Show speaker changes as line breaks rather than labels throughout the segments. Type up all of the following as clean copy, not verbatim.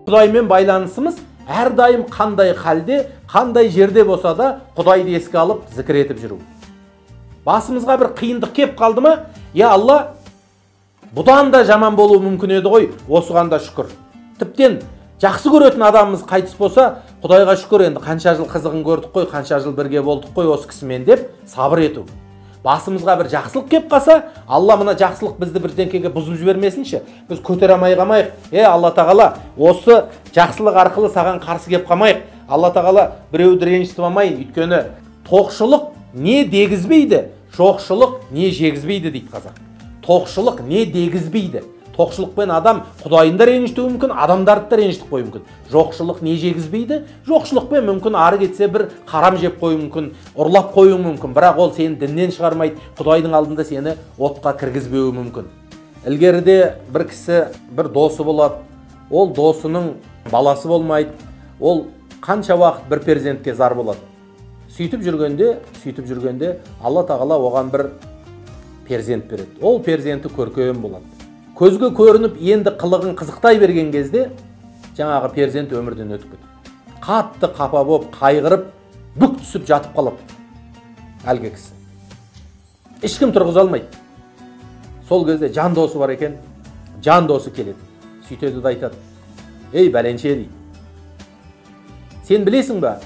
Құдаймен байланысымыз әрдайым қандай халде, қандай жерде болса да Құдайды еске алып, зікір етіп жүру. Басымызға бір қиындық кеп қалды ма? Я Алла, бұдан да жаман болуы мүмкін еді ғой, осыған да шүкір. Тіптен жақсы көретін адамымыз қайтыс болса, Құдайға шүкір, енді қанша жыл қызығын көрдік қой, қанша жыл бірге болдық қой осы кісімен деп сабыр ету. Басымызға бір жақсылық кеп қалса, Алла мына жақсылық бізді бірдеңкеге бұзып жібермесінші. Біз көтере алмай қалмайық. Алла тағала, осы жақсылық арқылы саған қарсы кеп қалмайық. Алла тағала біреуді ренжітіп алмайын. Өйткені тоқшылық не дегізбейді, жоқшылық не жегізбейді дейді қазақ. Тоқшылық не дегізбейді. Тоқшылықпен адам Құдайын да ренжітуі мүмкін, адамдарды да ренжітіп қою мүмкін. Жоқшылық не жегізбейді? Жоқшылықпен мүмкін ары кетсе бір харам жеп қою мүмкін, ұрлап қою мүмкін, бірақ ол сені діннен шығармайды, Құдайдың алдында сені отқа кіргізбеуі мүмкін. Ілгеріде бір кісі, бір досы болады, ол досының баласы болмайды, ол қанша уақыт бір перзентке зар болады. Сөйтіп жүргенде Алла тағала оған бір перзент береді. Ол перзенті көркем болады. Көзге көрініп, енді қылығын қызықтай берген кезде, жаңағы перзент өмірден өтіп кетеді. Қатты қапа болып, қайғырып, бүк түсіп жатып қалады әлгі кісі. Ешкім тұрғыза алмайды. Сол кезде жан досы бар екен, жан досы келеді. Сөйтеді де айтады: "Ей бәленше" дейді. "Сен білесің ба,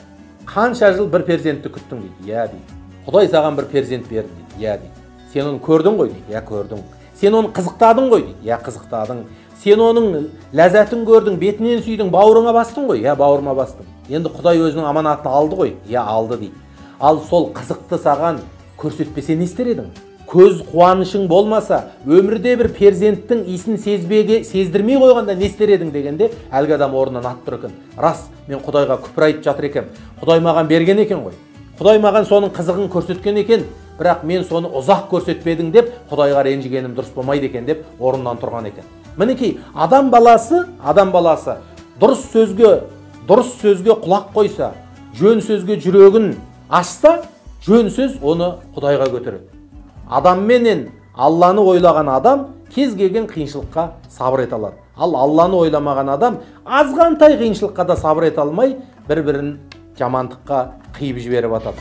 қанша жыл бір перзентті күттің" дейді. "Иә" дейді. "Құдай саған бір перзент берді" дейді. "Иә" дейді. "Сен оны көрдің ғой" дейді. "Иә, көрдің." "Сен оны қызықтадың ғой" дейді. "Иә, қызықтадың." "Сен оның ләззатын көрдің, бетінен сүйдің, бауырыңа бастың ғой" "Иә, бауырыма бастым." "Енді Құдай өзінің аманатын алды ғой" "Иә, алды" дейді. "Ал сол қызықты саған көрсетпесе не істер едің? Көз қуанышың болмаса, өмірде бір перзенттің иісін сездірмей қойғанда не істер едің?" дегенде, әлгі адам орнынан атып тұр екен. "Рас, мен Құдайға күпір айтып жатыр екем. Құдай маған берген екен ғой. Құдай маған соның қызығын көрсеткен екен, бірақ мен соны ұзақ көрсетпедім деп Құдайға ренжігенім дұрыс болмайды екен" деп орнынан тұрған екен. Мінекей, адам баласы дұрыс сөзге құлақ қойса, жөн сөзге жүрегін ашса, жөн сөз оны Құдайға көтереді. Адамменен Алланы ойлаған адам кез келген қиыншылыққа сабыр ете алады. Ал Алланы ойламаған адам азғантай қиыншылыққа да сабыр ете алмай, бір-бірін жамандыққа қиып жіберіп атады.